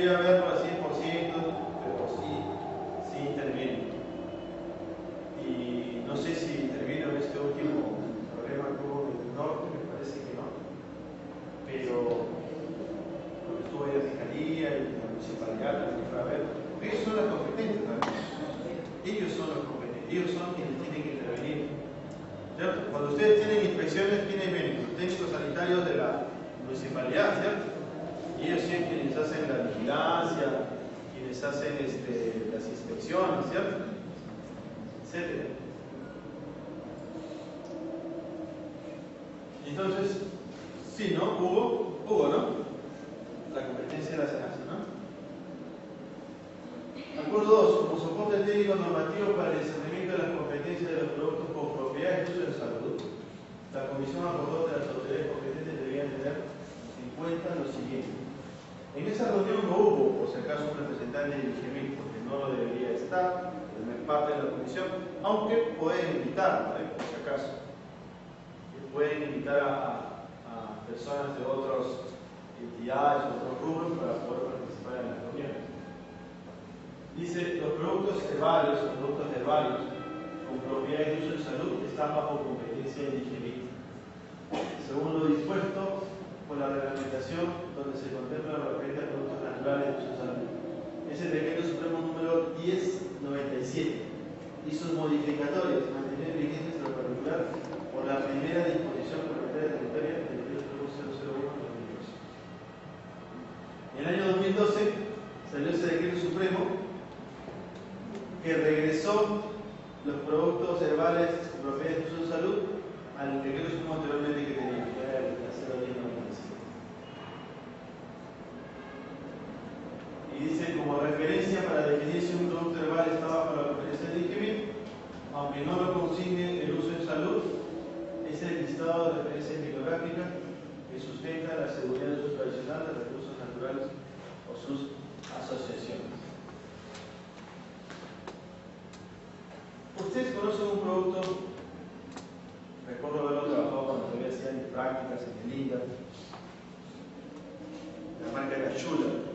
podría verlo al 100%, pero sí interviene. Y no sé si intervino en este último problema que hubo en el norte, me parece que no. Pero cuando estuvo ahí la Fiscalía y la Municipalidad también fue a ver, porque ellos son las competentes también. Ellos son los competentes, ellos son quienes tienen que intervenir. ¿Cierto? Cuando ustedes tienen inspecciones, ¿quiénes vienen? Los técnicos sanitarios de la municipalidad, ¿cierto? Y ellos son quienes hacen la vigilancia, quienes hacen las inspecciones, ¿cierto? Etcétera. Entonces, sí, ¿no? Hubo, ¿no? La competencia de la SENASA, ¿no? Acuerdo 2. Como soporte técnico normativo para el discernimiento de las competencias de los productos con propiedades de uso en salud, la Comisión acordó que las autoridades competentes debían tener en cuenta lo siguiente. En esa reunión no hubo, por si acaso, un representante del IGEMIC, porque no lo debería estar, no es parte de la comisión, aunque pueden invitar, ¿no? Por si acaso. Pueden invitar a personas de otras entidades, otros rubros, para poder participar en las reuniones. Dice, los productos herbarios con propiedades de uso en salud están bajo competencia del IGEMIC. Según lo dispuesto por la reglamentación donde se contempla la referencia a productos naturales de uso en salud. Es el decreto supremo número 1097 y sus modificatorias mantener vigentes en lo particular por la primera disposición reglamentaria tributaria del decreto 001/2012. En el año 2012 salió ese decreto supremo que regresó los productos herbales con propiedades de uso en salud al decreto supremo anteriormente que tenía, que era el 010/95. Y dice, como referencia para definir si un producto herbal está bajo la competencia del IGEMIC, aunque no lo consigne el uso en salud, es el listado de referencias bibliográficas que sustenta la seguridad de uso tradicional de recursos naturales o sus asociaciones. ¿Ustedes conocen un producto? Recuerdo haberlo trabajado cuando todavía hacían prácticas en el INDA. La marca era Chula.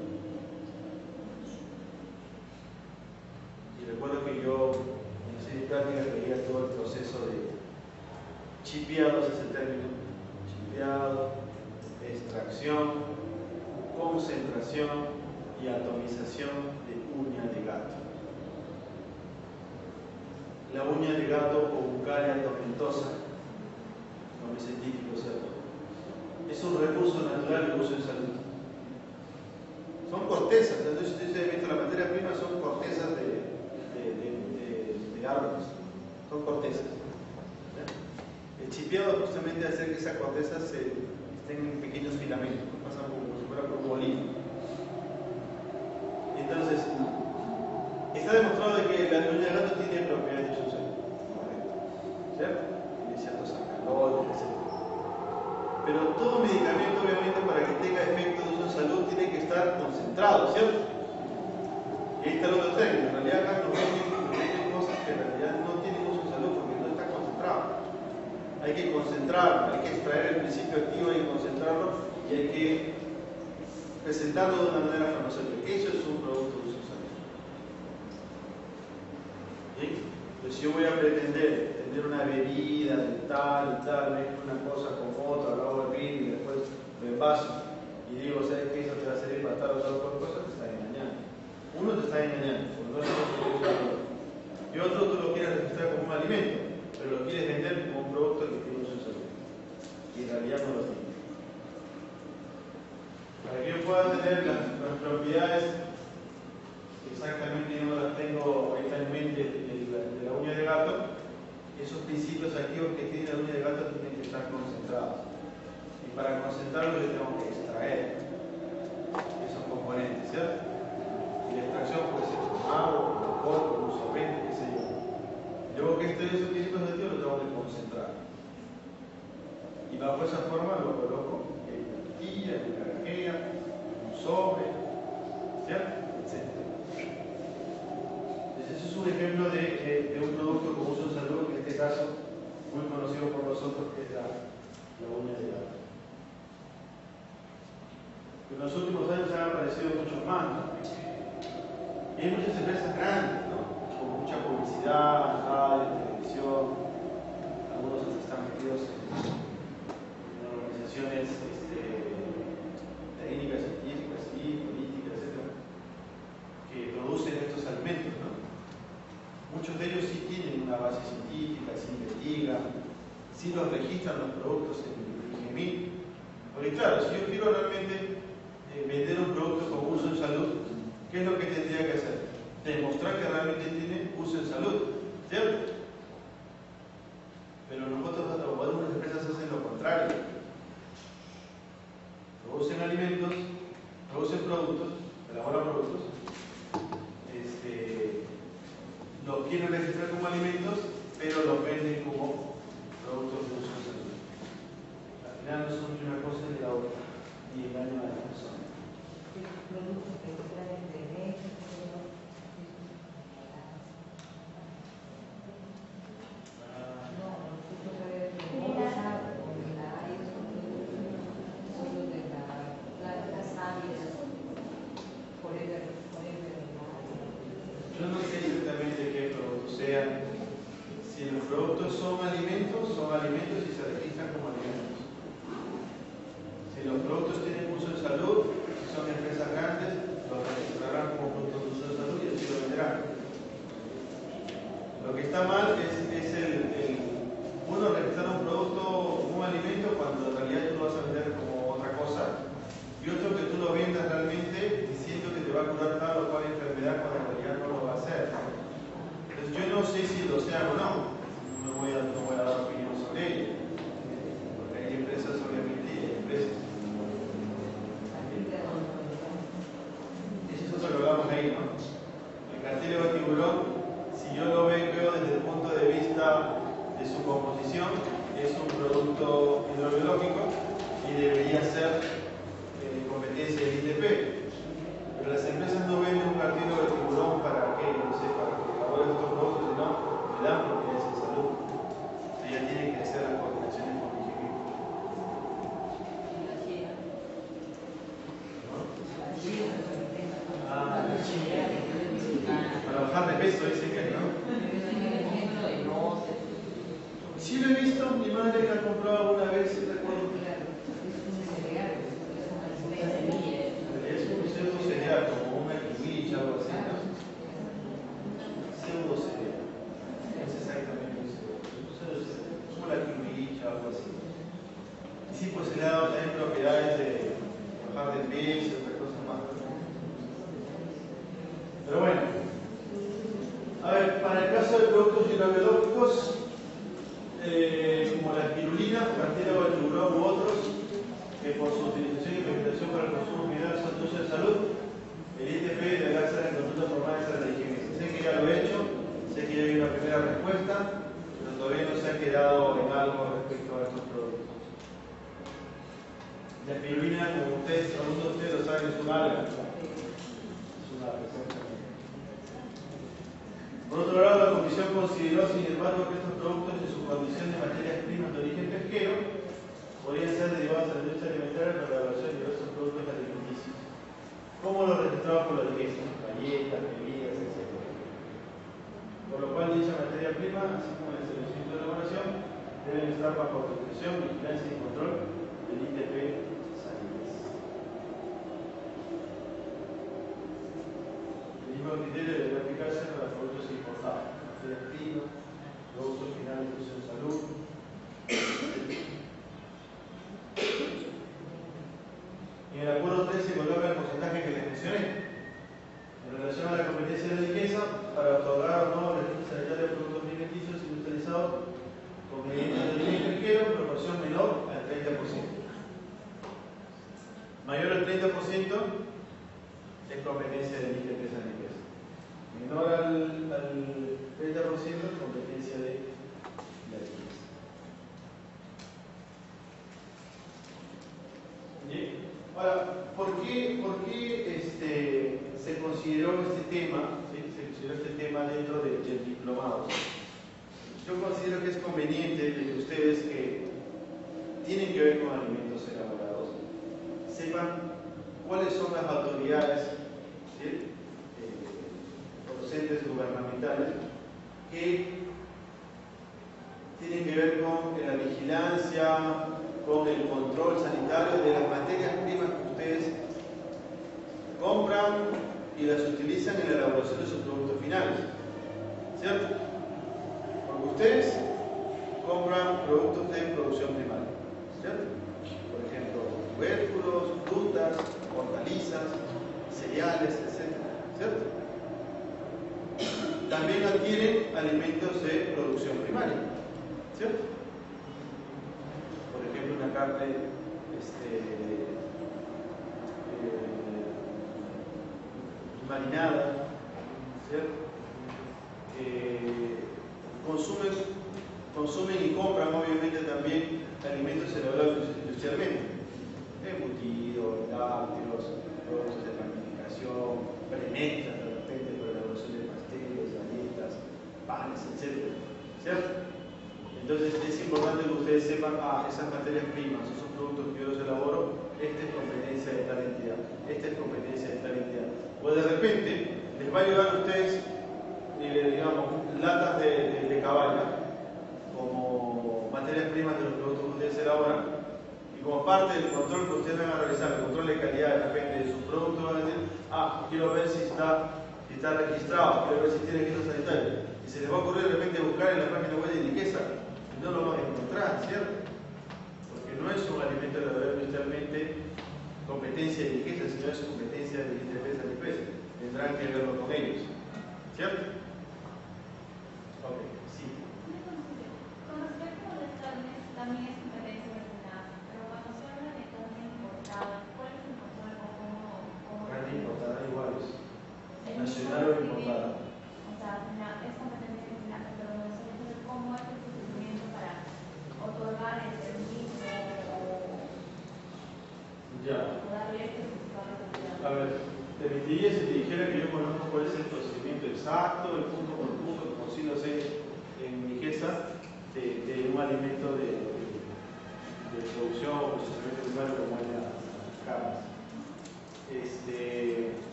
Y recuerdo que yo en la serie de prácticas veía todo el proceso de chipeado, ese es el término, chipeado, extracción, concentración y atomización de uña de gato. La uña de gato o Buccaria tomentosa, nombre científico, ¿cierto? Es un recurso natural de uso en salud. Son cortezas, entonces ustedes han visto la materia prima, son cortezas de árboles, son cortezas. El chipeado justamente hace que esas cortezas estén en pequeños filamentos, pasan como si fuera por un molino. Entonces, está demostrado de que la uña de gato tiene propiedades de uso en salud, ¿cierto? Tiene ciertos alcaloides, etc. Pero todo medicamento, obviamente, para que tenga efecto de uso en salud, tiene que estar concentrado, ¿cierto? Y ahí está el otro término. En realidad, acá nos venden cosas que en realidad no tienen uso en salud porque no está concentrado. Hay que concentrarlo, hay que extraer el principio activo y concentrarlo, y hay que presentarlo de una manera farmacéutica. Eso es un producto de uso en salud. ¿Sí? Entonces, si yo voy a pretender tener una bebida de tal y tal, mezclo una cosa con otra, lo hago hervir y después lo envaso y digo, ¿sabes qué? Eso te va a servir para tal o tal cosa, te está engañando. Uno te está engañando, porque no es lo que y otro tú lo quieres registrar como un alimento, pero lo quieres vender como un producto que tiene uso en salud. Y en realidad no lo tiene. Para que yo pueda tener las propiedades, exactamente yo no las tengo ahorita en mente de la uña de gato, esos principios activos que tiene la uña de gato tienen que estar concentrados. Y para concentrarlos yo tengo que extraer esos componentes, ¿cierto? Y la extracción puede ser con agua, con alcohol, con un solvente, qué sé yo. Luego que esté esos principios activos, lo tengo que concentrar. Y bajo esa forma lo coloco en tortilla, en carajera, en un sobre, ¿cierto? Etc. Entonces, eso es un ejemplo de un producto con uso en salud, en este caso, muy conocido por nosotros, que es la uña de gato. En los últimos años han aparecido muchos más, ¿no? Y hay muchas empresas grandes, ¿no? Con mucha publicidad, radio, televisión, algunos están metidos en organizaciones técnicas, científicas y políticas, etc., que producen estos alimentos, ¿no? Muchos de ellos sí tienen una base científica, sí investigan, sí los registran los productos en IGMI. Porque claro, si yo quiero realmente vender un producto con uso en salud, ¿qué es lo que tendría que hacer? Demostrar que realmente tiene uso en salud, ¿cierto? Pero nosotros, algunas empresas hacen lo contrario. Producen alimentos, producen productos, elaboran productos, los quieren registrar como alimentos, pero los venden como productos de uso en salud. Al final no son ni una cosa ni la otra, y engañan a la persona. Productos que traen de México. No, nosotros sabemos solo de las plantas ávidas, por el Yo no sé exactamente qué productos sean. Si los productos son alimentos y se registran como alimentos. Si los productos tienen uso en salud, si son empresas grandes, los registrarán como productos de uso en salud y así lo venderán. Lo que está mal es uno registrar un producto como un alimento cuando en realidad tú lo vas a vender como otra cosa, y otro que tú lo vendas realmente diciendo que te va a curar tal o cual enfermedad cuando en realidad no lo va a hacer. Entonces yo no sé si lo sean o no, no voy a dar opinión sobre ello, porque hay empresas obviamente y hay empresas. Eso es lo que hablamos ahí, ¿no? El cartílago de tiburón, si yo lo veo desde el punto de vista de su composición, es un producto hidrobiológico y debería ser competencia del ITP. Pero las empresas no venden un cartílago de tiburón para qué, no sé, para que elaboren estos productos, sino le dan propiedades en salud. Ella tiene que hacer las coordinaciones con IGB. Para bajar de peso, dicen que no. Sí lo he visto, mi madre la compró alguna vez, recuerdo. Es un pseudo cereal, como una kiwicha o algo así, ¿no? Pseudo cereal. No es exactamente un cereal. Como la kiwicha o algo así. Y sí, pues se le ha dado también propiedades de bajar de peso y otras cosas más. Pero bueno. A ver, para el caso de productos hidrobiológicos, como la espirulina, cartílago de tiburón u otros, que por su utilización y implementación para el consumo general son de uso de salud, el ITP deberá ser en consulta formal de la higiene. Sé que ya lo he hecho, sé que ya hay una primera respuesta, pero todavía no se ha quedado en algo respecto a estos productos. La espirulina, como ustedes, algunos de ustedes lo saben, es un alga. Es una alga. Por otro lado, la Comisión consideró, sin embargo, que estos productos en su condición de materias primas de origen pesquero podrían ser derivados a la industria alimentaria para la elaboración de diversos productos alimenticios, como los registrados por la DGESA, galletas, bebidas, etc. Por lo cual, dicha materia prima, así como el servicio de elaboración, deben estar bajo protección, vigilancia y control del ITP Sanitas. El mismo criterio debe aplicarse para los productos importados, materias primas, productos finales de uso en salud. En el acuerdo 3 se coloca el porcentaje que les mencioné en relación a la competencia de la riqueza para otorgar o no el registro sanitario de productos alimenticios industrializados convenientes de origen pesquero en proporción menor al 30%. Mayor al 30% es competencia del ITP Sanitas. Menor al 30% competencia de la riqueza. Bien. Ahora, ¿por qué se consideró este tema? ¿Sí? Se consideró este tema dentro del diplomado. Yo considero que es conveniente que ustedes que tienen que ver con alimentos elaborados sepan cuáles son las autoridades sanitarios que tienen que ver con la vigilancia, con el control sanitario de las materias primas que ustedes compran y las utilizan en la elaboración de sus productos finales, ¿cierto? Porque ustedes compran productos de producción primaria, ¿cierto? Por ejemplo, tubérculos, frutas, hortalizas, cereales, etc., ¿cierto? También adquieren alimentos de producción primaria, ¿cierto? Por ejemplo, una carne marinada, ¿cierto? Consumen y compran obviamente también alimentos elaborados industrialmente, embutidos, lácteos, productos de panificación, premezclas de repente por la elaboración de pasteles, galletas, panes, etc., ¿cierto? Entonces es importante que ustedes sepan, esas materias primas, esos productos que yo los elaboro, esta es competencia de tal entidad, esta es competencia de tal entidad. O de repente les va a llegar a ustedes, digamos, latas de caballa como materias primas de los productos que ustedes elaboran, y como parte del control que ustedes van a realizar, el control de calidad de repente de sus productos, van a decir, quiero ver si está registrado, quiero ver si tiene registro sanitario, y se les va a ocurrir de repente buscar en la página web de Riqueza, y no lo van a encontrar, ¿cierto? Porque no es un alimento elaborado industrialmente competencia de Riqueza, sino es competencia de Defensa de Empresa. Tendrán que verlo con ellos, ¿cierto? Ok, sí. Con respecto a las carnes, también es competencia de SENASA, pero cuando se habla de carne importada, ¿cuál es el control o cómo Carne importada iguales, el nacional o importada. O sea, es competencia de SENASA, pero no sé entonces cómo es el procedimiento para otorgar el permiso Ya. o darle este certificado de calidad. A ver, te mentiría si te dijera que yo conozco cuál es el procedimiento exacto, el punto por punto, como si lo sé en mi Riqueza, de un alimento de producción o procesamiento primario como es la carne.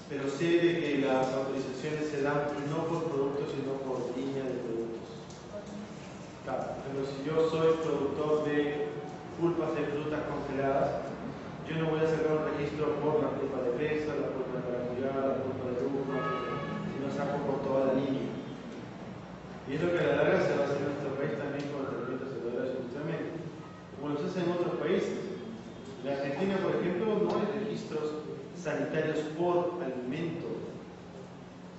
Pero sé de que las autorizaciones se dan no por productos, sino por línea de productos. Claro, pero si yo soy productor de pulpas de frutas congeladas, yo no voy a sacar un registro por la pulpa de fresa, la pulpa de maracuyá, la pulpa de uva, sino saco por toda la línea. Y es lo que a la larga se va a hacer en nuestro país también con los alimentos elaborados industrialmente, como lo se hace en otros países. En Argentina, por ejemplo, no hay registros sanitarios por alimento,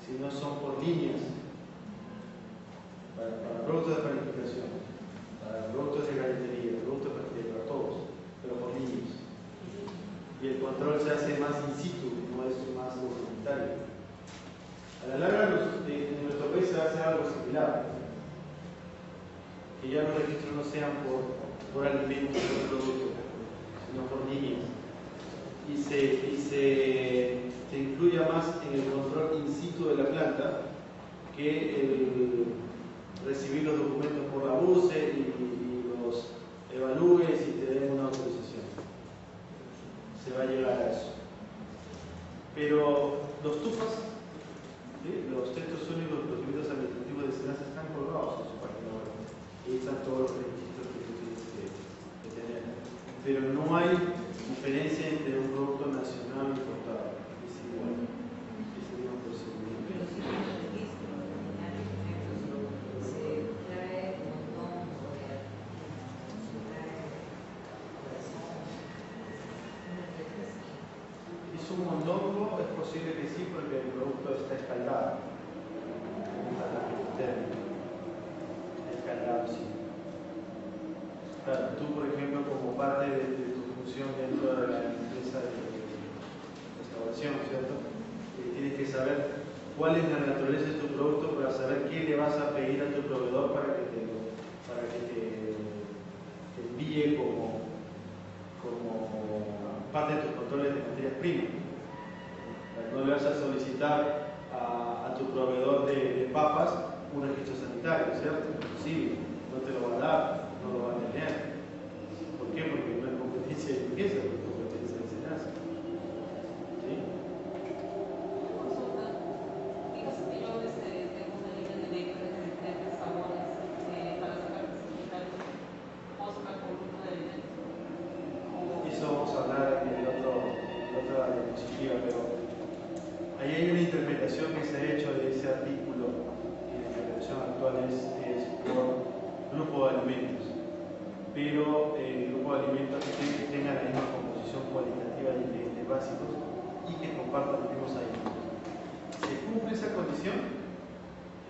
sino son por líneas. Para productos de panificación, para productos de galletería, productos de pastelería, para todos, pero por líneas. Y el control se hace más in situ, no es más voluntario. A la larga, en nuestro país se hace algo similar, que ya los registros no sean por alimentos, por productos, sino por líneas. Y se incluya más en el control in situ de la planta que el recibir los documentos por la BUCE y los evalúes y te den una autorización. Se va a llegar a eso. Pero los TUFAS, ¿sí? Los textos únicos, los procedimientos administrativos de SENASA están colgados en su página web. Y ahí están todos los requisitos que tú tienes que tener. Pero no hay diferencia entre un producto nacional y importado. Es igual. Es el mismo procedimiento. Pero si no hay registro nacional, por ejemplo, se trae un montón de se trae corazón, Si es un mondongo, es posible que sí, porque el producto está escaldado. Escaldado, sí. Claro, tú, por ejemplo, como parte de tu función dentro de la empresa de restauración, ¿cierto? Tienes que saber cuál es la naturaleza de tu producto para saber qué le vas a pedir a tu proveedor para que te envíe como parte de tus controles de materias primas. No le vas a solicitar a tu proveedor de papas un registro sanitario, ¿cierto? Sí, no te lo va a dar, no lo va a tener. ¿Por qué? Porque no es competencia de Riqueza, es competencia de SENASA. ¿Sí? Consulta, digamos que yo tengo un Ahí hay una interpretación que se ha hecho de ese artículo, que la interpretación actual es por grupo de alimentos, pero el grupo de alimentos que tenga la misma composición cualitativa de ingredientes básicos y que compartan los mismos alimentos. Se cumple esa condición,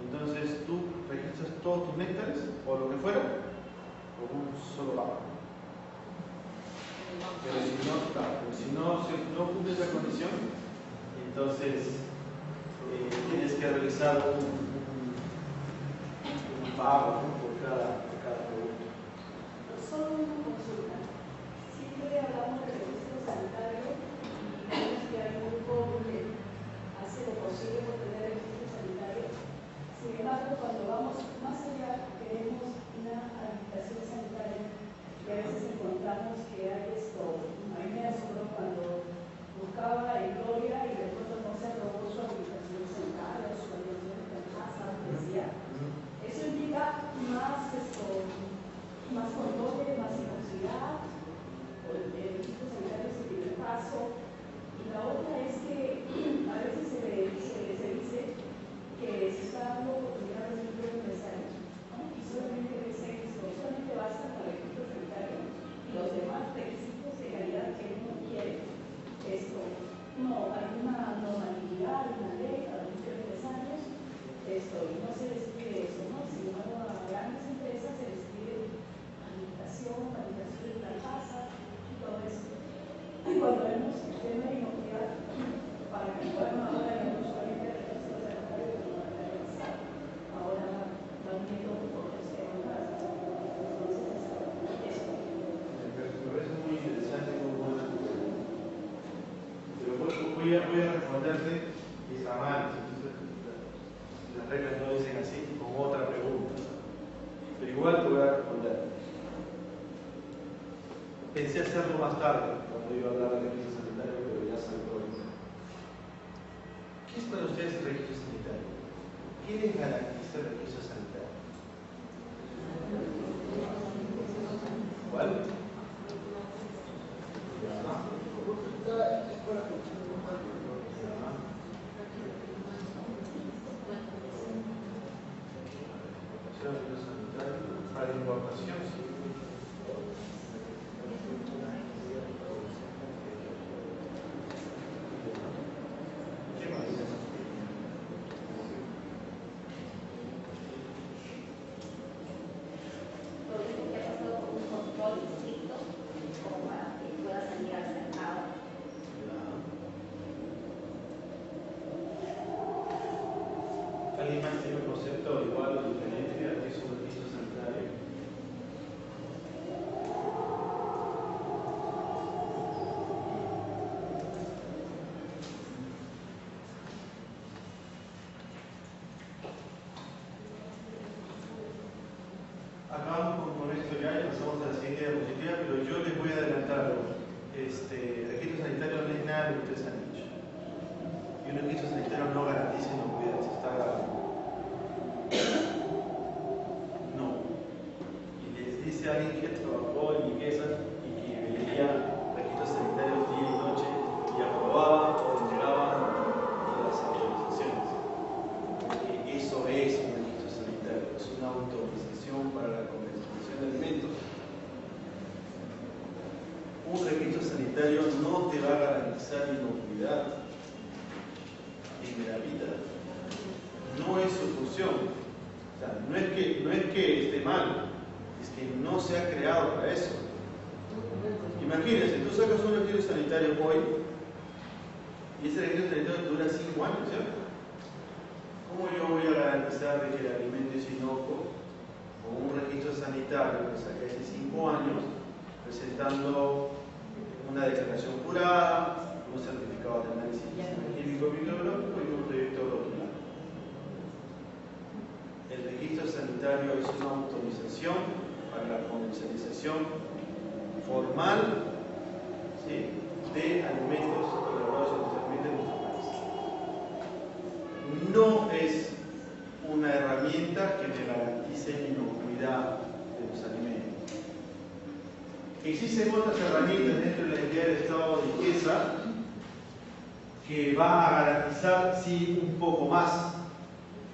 entonces tú registras todos tus néctares o lo que fuera con un solo mapa. Pero si no cumple esa condición, entonces tienes que realizar un pago, ¿no?, por cada producto. Solo una consulta. Siempre hablamos de registro sanitario y vemos que hay un grupo que hace lo posible por tener registro sanitario. Sin embargo, cuando vamos más allá, queremos una habilitación sanitaria y a veces encontramos que hay esto. A mí me asombró cuando buscaba en Gloria y de pronto no se aprobó su habilitación sanitaria o su habilitación de casa, decía. Eso implica más control, más inocuidad, el registro sanitario es el primer paso. Y la otra es que a veces se dice que se está dando oportunidad de registro universal, ¿no? Y solamente basta con el registro sanitario y los demás requisitos de calidad que uno quiere. No, hay una normatividad, una ley cada 23 años, y no se les pide eso, ¿no? Sin embargo, a grandes empresas se les pide validación de la casa y todo eso. Y cuando vemos el tema de inocuidad, para que puedan ahora ya no solamente el registro sanitario, pero la realizar, ahora van viendo otros temas más. Entonces, eso. Me parece muy interesante, muy buena. Pero voy a responderte y está mal. Las reglas no dicen así, con otra pregunta. Pero igual te voy a responder. Pensé hacerlo más tarde, cuando iba a hablar del registro sanitario, pero ya saltó el tema. ¿Qué es para ustedes el registro sanitario? ¿Qué les garantiza el registro sanitario? ¿Cuál? Para la importación, sí. ¿Qué más? Producto que ha pasado por un control estricto como para que pueda salir al mercado. ¿Alguien más tiene un concepto igual o diferente a que es un registro sanitario? Acabamos con esto ya y pasamos a la siguiente diapositiva, pero yo les voy a adelantar algo. Registro sanitario no es nada de lo que ustedes han dicho. Y un registro sanitario no garantiza inocuidad, se está grabando. No. Y les dice a alguien que trabajó en limpieza y que veía registros sanitarios día y noche y aprobaba o entregaba las autorizaciones. Porque eso es un registro sanitario, es una autorización para la comercialización de alimentos. Un registro sanitario no te va a garantizar inocuidad en la vida. No es su función. O sea, no es que esté mal, es que no se ha creado para eso. Imagínense, tú sacas un registro sanitario hoy y ese registro sanitario dura 5 años, ¿cierto? ¿Cómo yo voy a garantizar de que el alimento es inocuo con un registro sanitario que saqué hace 5 años presentando una declaración jurada, un certificado de análisis químico microbiológico y un proyecto rótulo? El registro sanitario es una autorización para la comercialización formal, ¿sí?, de alimentos elaborados industrialmente en nuestro país. No es una herramienta que me garantice inocuidad de los alimentos. Existen otras herramientas dentro de la idea de estado de riqueza que va a garantizar, sí, un poco más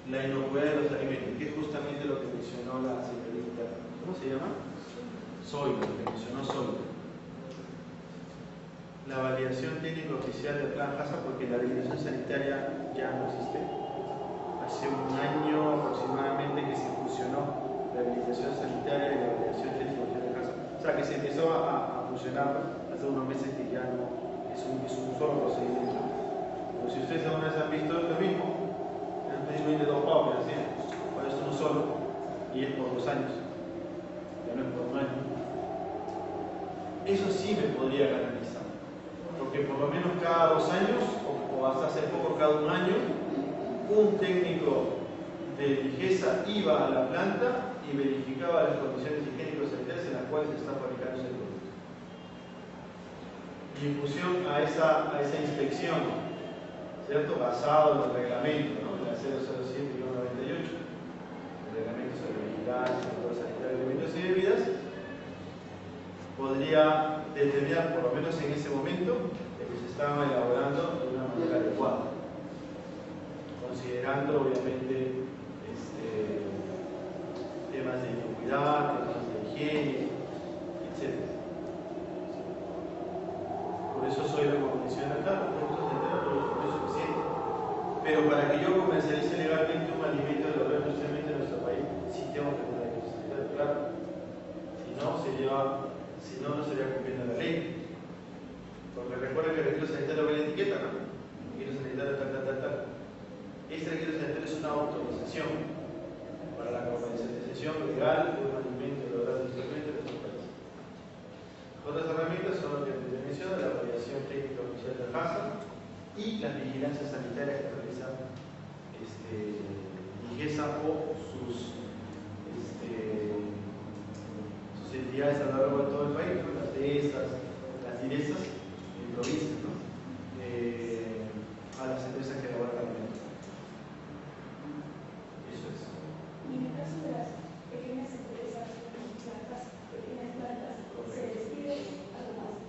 la inocuidad de los alimentos, que es justamente lo que mencionó la señorita, ¿cómo se llama? Zoilo, que mencionó Zoilo. La validación técnica oficial del plan HACCP, porque la validación sanitaria ya no existe. Hace un año aproximadamente que se fusionó la habilitación sanitaria y la validación técnica oficial del HACCP. O sea, que se empezó a funcionar hace unos meses, que ya no es un solo procedimiento. Pero si ustedes alguna vez han visto lo mismo, es un procedimiento de 2 pagos, es decir, para esto no solo, y es por 2 años, ya no es por un año. Eso sí me podría garantizar, porque por lo menos cada 2 años, o hasta hace poco cada 1 año, un técnico de limpieza iba a la planta y verificaba las condiciones higiénico-sanitarias en las cuales se está fabricando ese producto. Y en función a esa inspección, ¿cierto? Basado en los reglamentos, ¿no? En la 007 y 198, el reglamento sobre vigilancia, control sanitario de alimentos y bebidas, podría determinar, por lo menos en ese momento, que se estaba elaborando de una manera adecuada, considerando obviamente temas de inocuidad, temas de higiene, etc. Por eso soy la condición acá, por eso es suficiente. Pero para que yo comercialice legalmente un alimento elaborado industrialmente en nuestro país, sí tengo que tener la sanitaria, claro. Si no, no sería cumpliendo la ley. Porque recuerden que el registro sanitario ve la etiqueta, ¿no? Registro sanitario tal. Este registro sanitario es una autorización para la comercialización legal de un alimento elaborado industrialmente en nuestro país. Otras herramientas son las que te menciono, la validación técnica oficial del HACCP y las vigilancias sanitarias que realiza Ligesa o sus entidades a lo largo de todo el país, ¿no? Las DESAS, las DIRESAS en provincias, ¿no? A las empresas que elaboran alimentos. Eso es. Y en el caso de las pequeñas empresas, pequeñas plantas, ¿se les pide algo más?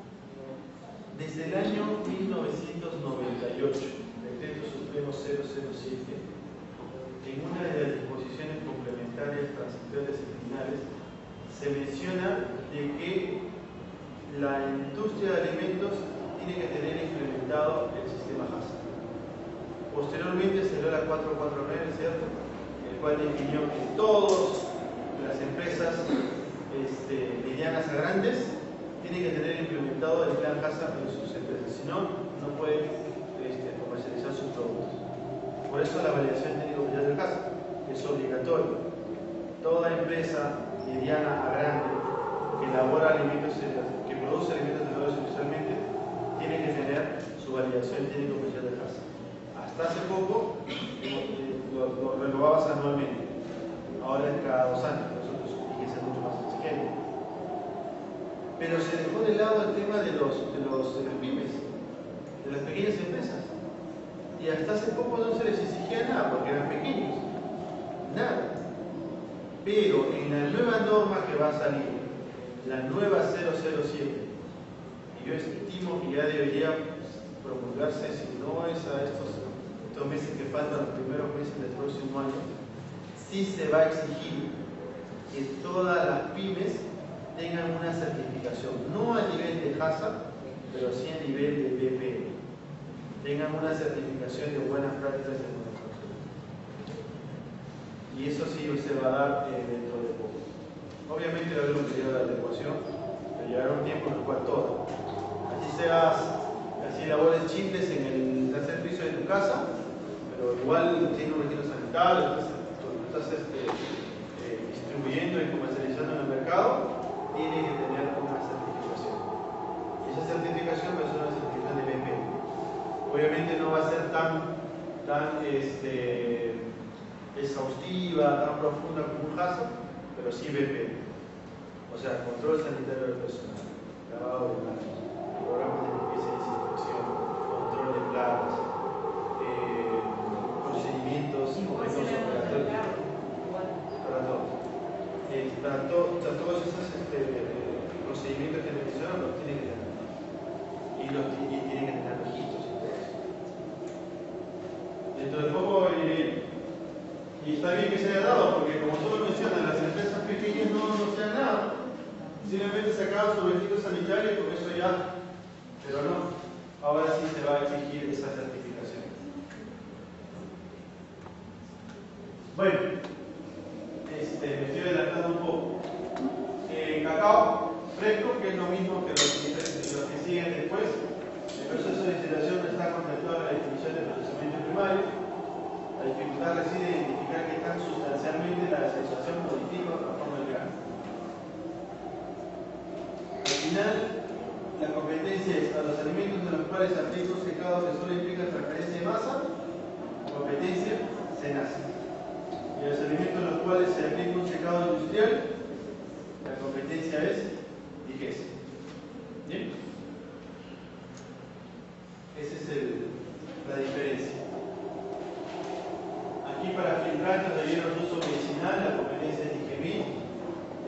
Desde el año 1998, Decreto Supremo 007, en una de las disposiciones complementarias, transitorias y finales, se menciona de que la industria de alimentos tiene que tener implementado el sistema HACCP. Posteriormente se dio la 449, ¿cierto? El cual definió que todas las empresas medianas a grandes tienen que tener implementado el plan HACCP en sus empresas, si no, no pueden comercializar sus productos. Por eso la validación técnica oficial del HACCP es obligatorio. Toda empresa mediana a grande que elabora alimentos, que produce alimentos elaborados industrialmente, tiene que tener su validación técnica oficial del HACCP. Hasta hace poco lo renovabas anualmente, ahora es cada 2 años, nosotros tiene que ser mucho más exigente. Pero se dejó de lado el tema de las pymes, de las pequeñas empresas, y hasta hace poco no se les exigía nada porque eran pequeños, nada. Pero en la nueva norma que va a salir, la nueva 007, y yo estimo que ya debería promulgarse, si no es a estos meses que faltan, los primeros meses del próximo año, sí se va a exigir que todas las pymes tengan una certificación, no a nivel de HACCP, pero sí a nivel de BPM, tengan una certificación de buenas prácticas de manufactura. Y eso sí se va a dar dentro de poco. Obviamente va a haber un periodo de adecuación, pero llegará un tiempo en el cual todo, así labores simples en el tercer piso de tu casa, pero igual tiene un registro sanitario, estás distribuyendo y comercializando en el mercado, tiene que tener una certificación. Y esa certificación va a ser una certificación de BP. Obviamente no va a ser tan exhaustiva, tan profunda como un HACCP, pero sí BP. O sea, control sanitario del personal, lavado de manos, programas de limpieza y desinfección, control de plagas, procedimientos operatorios para todos esos procedimientos que mencionaron los tienen que tener y tienen que tener registros y todo eso. Dentro de poco y está bien que se haya dado, porque como solo mencionan, las empresas pequeñas no hacían nada. Simplemente sacaban su vestido sanitario y con eso ya, pero no. Ahora sí se va a exigir esa certificación. Bueno, me estoy adelantando un poco. Cacao fresco, que es lo mismo que los que siguen después. El proceso de destilación no está contemplado en la definición de procesamiento primario. La dificultad reside en identificar qué tan sustancialmente la sensación modifica o transforma el grano. Al final, la competencia es a los alimentos en los cuales se aplica un secado que solo implica transferencia de masa, competencia SENASA. Y a los alimentos en los cuales se aplica un secado industrial, la competencia es DIGESA. ¿Bien? Esa es la diferencia. Aquí para filtrantes de hierro de uso medicinal, la competencia es DIGEMIN.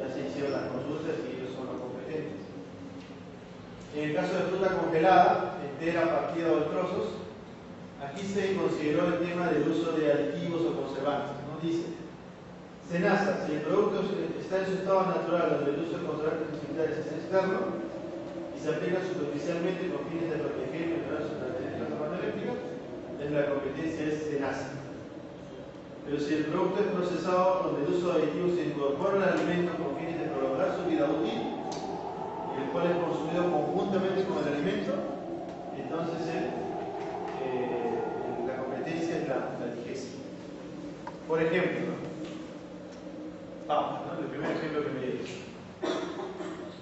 Ya se hicieron las consultas y ellos son los competentes. En el caso de fruta congelada, entera, partida o en trozos, aquí se consideró el tema del uso de aditivos o conservantes. ¿No? Dice, SENASA, si el producto está en su estado natural donde el uso de conservantes similares es externo y se aplica superficialmente con fines de proteger y mejorar sus características organolépticas, la competencia es SENASA. Pero si el producto es procesado donde el uso de aditivos se incorpora al alimento con fines de prolongar su vida útil, el cual es consumido conjuntamente con el alimento, entonces la competencia es la DIGESA. Por ejemplo, papas, ¿no? El primer ejemplo que me dio.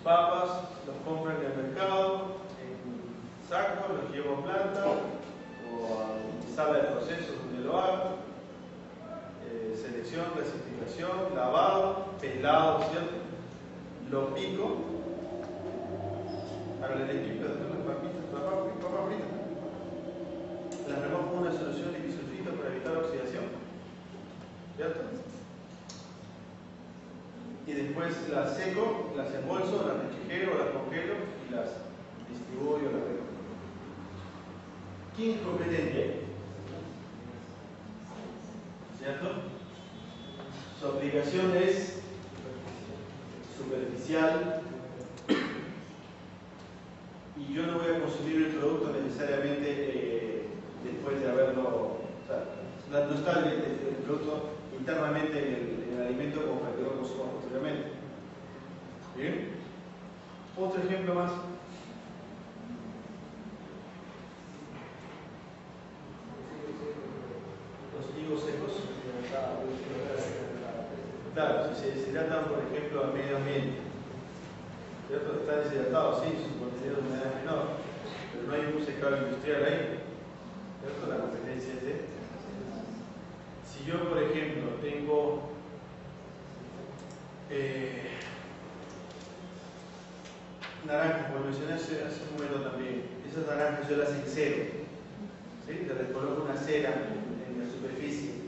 Papas, los compro en el mercado, en sacos, los llevo a planta o a sala de procesos donde lo hago. Selección, clasificación, lavado, pelado, ¿cierto? Lo pico. Ahora le explico las papitas, papas fritas. Las remojo con una solución de bisulfito para evitar oxidación, ¿cierto? Y después las seco, las embolso, las refrigero, las congelo y las distribuyo, las recojo. ¿Quién es competente? ¿Cierto? Su aplicación es superficial y yo no voy a consumir el producto necesariamente después de haberlo, o sea, no está el producto internamente en el alimento como para que lo consuma posteriormente. ¿Bien? Otro ejemplo más. Los higos secos. Claro, si se deshidratan, por ejemplo, al medio ambiente, ¿cierto? Están deshidratados, sí, su contenido de humedad es menor, pero no hay un secado industrial ahí, ¿cierto? La competencia es de. Si yo, por ejemplo, tengo naranjas, como mencioné hace un momento también, esas naranjas yo las encero, ¿sí? Les coloco una cera en la superficie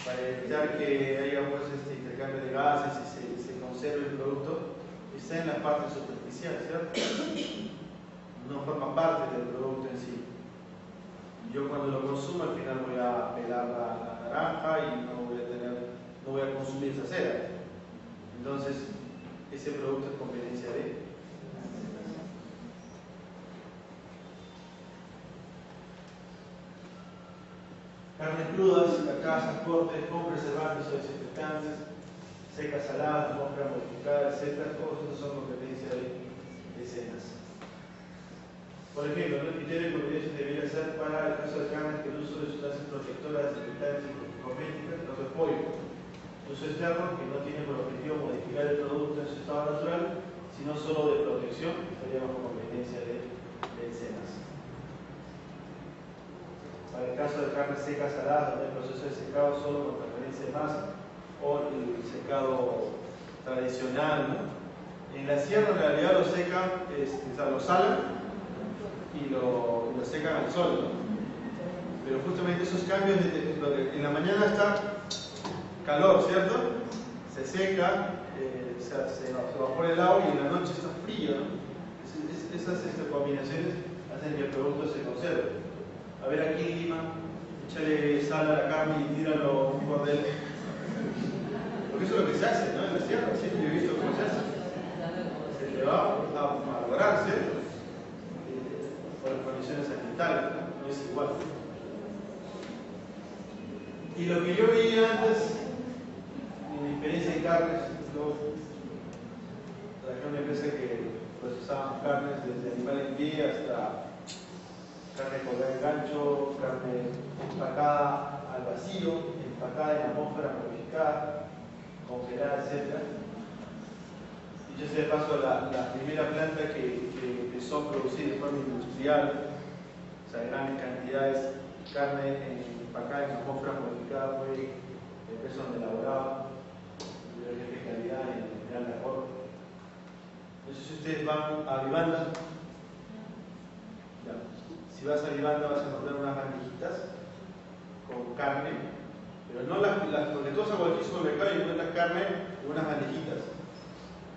para evitar que haya pues, intercambio de gases y se conserve el producto, está en la parte superficial, ¿cierto? No forma parte del producto en sí. Yo cuando lo consumo al final voy a pelar la naranja y no voy a consumir esa cera. Entonces, ese producto es competencia de. Carnes crudas, carcasas, cortes, con preservantes o desinfectantes, secas, saladas, compra modificada, etc. Todos estos son competencias de SENASA. Por ejemplo, el criterio de competencia debería ser para el caso de carnes que el uso de sustancias protectoras, desinfectantes y cosméticas, no es pollo. Uso externo que no tiene por objetivo modificar el producto en su estado natural, sino solo de protección, estaría bajo competencia de SENASA. Para el caso de carnes secas saladas, donde el proceso de secado solo con transferencia de masa o el secado tradicional, ¿no? En la sierra en realidad lo secan, o sea, lo salan y lo secan al sol, ¿no? Pero justamente esos cambios, en la mañana está calor, ¿cierto? Se seca, se evapora el agua y en la noche está frío, ¿no? Esas combinaciones hacen que el producto se conserve. A ver, aquí en Lima échale sal a la carne y tíralo un cordel. Porque eso es lo que se hace, ¿no? En la sierra, siempre he visto cómo se hace. Se le va a lograrse por las condiciones sanitarias, no es igual. Y lo que yo veía antes, en mi experiencia en carnes, yo trabajé en una empresa que procesábamos carnes desde animal en pie hasta carne colgada en gancho, carne empacada al vacío, empacada en atmósfera modificada, congelada, etc. Y yo sé de paso, la primera planta que empezó a producir de forma industrial, o sea, grandes cantidades, carne empacada en atmósfera modificada, fue la empresa donde elaboraba, de jefe de calidad y en general mejor. Entonces, si ustedes van a Vivanda, si vas a Vivanda vas a encontrar unas bandejitas con carne, pero no porque todos a cualquier supermercado y encuentras carne en unas bandejitas.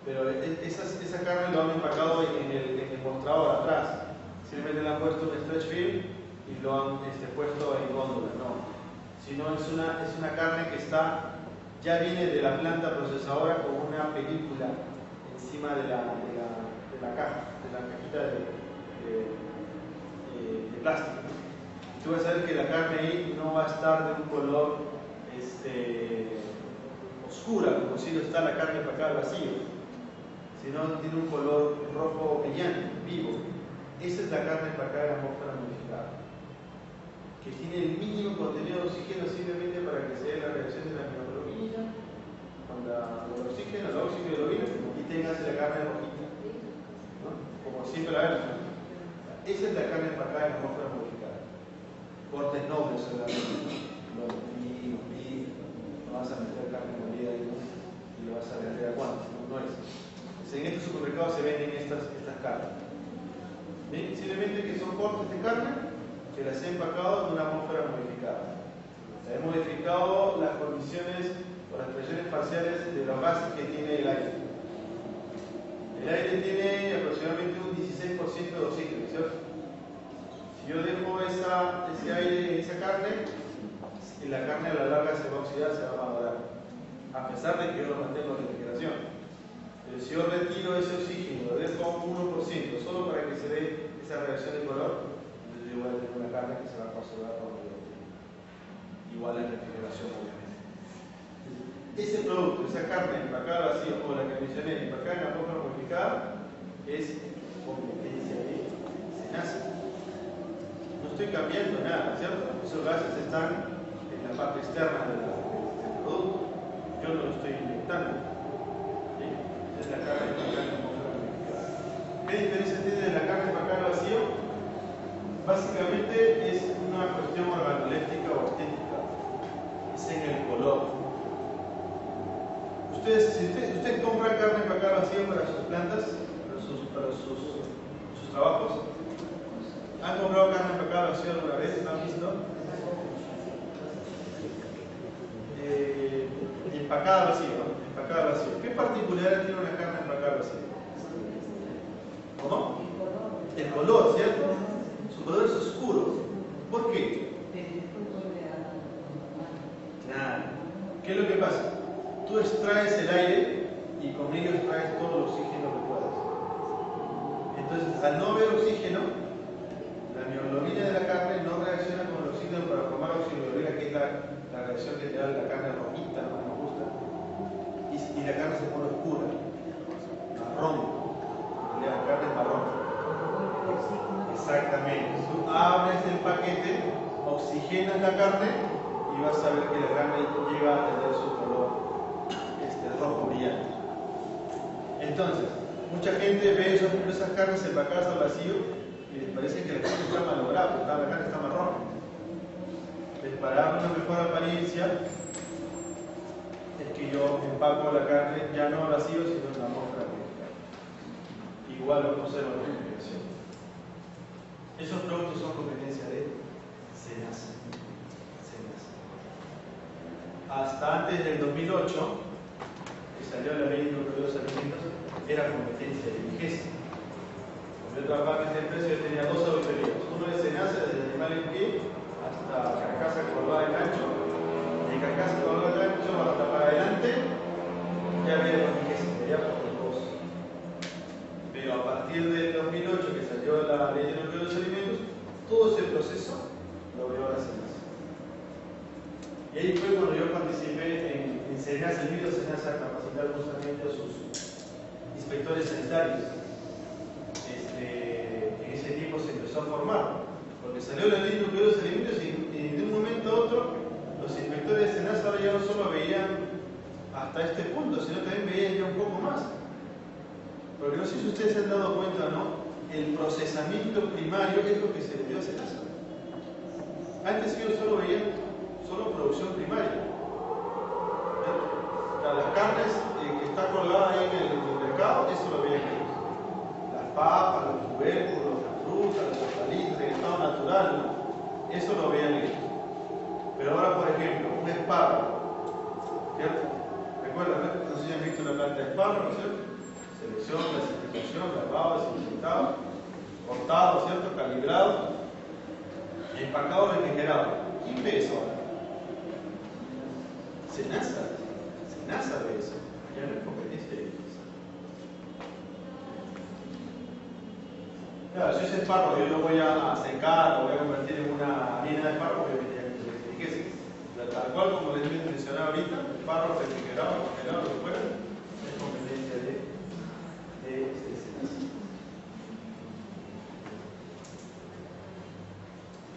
Pero esa carne lo han empacado en el mostrador atrás. Simplemente le han puesto un stretch film y lo han puesto en góndola, no. Sino es una carne que ya viene de la planta procesadora con una película encima de la caja, de la cajita de plástico. Tú vas a ver que la carne ahí no va a estar de un color oscura, como si lo está la carne empacada al vacío, sino tiene un color rojo brillante, vivo. Esa es la carne empacada en atmósfera modificada, que tiene el mínimo contenido de oxígeno simplemente para que se dé la reacción de la mioglobina con el oxígeno, la oxihemoglobina, y tengas la carne rojita, ¿no? Como siempre la vemos. Esa es la carne empacada en atmósfera modificada. Cortes nobles solamente. No vas a meter carne molida y lo vas a vender a cuánto, no es. En estos supermercados se venden estas carnes. ¿Ven? Simplemente que son cortes de carne que las he empacado en una atmósfera modificada. He modificado las condiciones o las presiones parciales de los gases que tiene el aire. El aire tiene aproximadamente un 16% de oxígeno, ¿cierto? Si yo dejo ese aire en esa carne, la carne a la larga se va a oxidar, se va a madurar, a pesar de que yo lo mantengo en refrigeración. Pero si yo retiro ese oxígeno, lo dejo a un 1%, solo para que se dé esa reacción de color, entonces yo voy a tener una carne que se va a conservar por igual en refrigeración, obviamente. Ese producto, esa carne empacada al vacío, como la que mencioné, empacada en atmósfera modificada, es competencia de SENASA. No estoy cambiando nada, ¿cierto? Esos gases están en la parte externa del producto. Yo no lo estoy inyectando. ¿Sí? Es la carne empacada en atmósfera modificada. ¿Qué diferencia tiene de la carne empacada al vacío? Básicamente es una cuestión organoléptica o estética. Es en el color. Si ustedes compran carne empacada al vacío para sus plantas, para sus trabajos, ¿han comprado carne empacada al vacío alguna vez? ¿No han visto? Empacada al vacío, ¿no? Empacada al vacío. ¿Qué particularidad tiene una carne empacada al vacío? ¿Cómo? El color, ¿cierto? Su color es oscuro. ¿Por qué? Nada. ¿Qué es lo que pasa? Tú extraes el aire y con ello extraes todo el oxígeno que puedas. Entonces, al no haber oxígeno, la mioglobina de la carne no reacciona con el oxígeno para formar oxihemoglobina, que es la reacción que te da la carne rojita, no me gusta. Y la carne se pone oscura, marrón. La carne es marrón. Exactamente. Tú abres el paquete, oxigenas la carne y vas a ver que la carne llega a tener su color rojo brillante. Entonces, mucha gente ve esas carnes empacadas al vacío y les parece que la carne está malograda, porque la carne está marrón. Para dar una mejor apariencia, es que yo empaco la carne ya no al vacío, sino en la atmósfera modificada. Igual lo conservo en la refrigeración. Esos productos son competencia de SENASA. Hasta antes del 2008, salió la ley de los alimentos, era competencia de IGESA. Cuando yo trabajaba en esta empresa, yo tenía dos auditorías. Uno de SENASA, desde animal en pie hasta carcasa Y ahí fue cuando yo participé en SENASA, el video SENASA, a capacitar justamente a sus inspectores sanitarios. En ese tiempo se empezó a formar, porque salió la ley de nucleares alimentos y de un momento a otro los inspectores de SENASA ahora ya no solo veían hasta este punto, sino también veían ya un poco más. Porque no sé si ustedes se han dado cuenta o no, el procesamiento primario es lo que se le dio a SENASA. Antes ellos solo veían producción primaria. Las carnes que está colgada ahí en el mercado, eso lo veían ellos. Las papas, los tubérculos, las frutas, las hortalizas, el estado natural, ¿no? Eso lo veían ellos. Pero ahora, por ejemplo, un espárrago, ¿cierto? ¿Recuerdan? No sé si han visto una planta de espárrago, ¿cierto? Selección, clasificación, lavado, desinfectado, cortado, ¿cierto? Calibrado, empacado, refrigerado. ¿Quién ve eso ahora? SENASA ve eso. Ya no es competencia de ellos. Claro, si ese espárrago yo lo voy a secar, lo voy a convertir en una harina de espárrago, obviamente ya que se tal cual como les mencionaba ahorita, espárrago refrigerado, congelado, lo que fuera, es competencia de SENASA.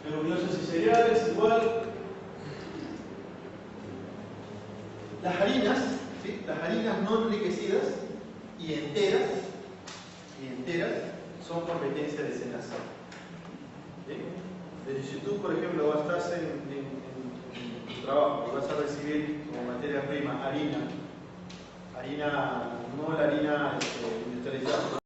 Leguminosas y cereales, igual. Las harinas, ¿sí? Las harinas no enriquecidas y enteras son competencia de SENASA. ¿Sí? Entonces, si tú, por ejemplo, estás en tu trabajo y vas a recibir como materia prima harina, no la harina industrializada,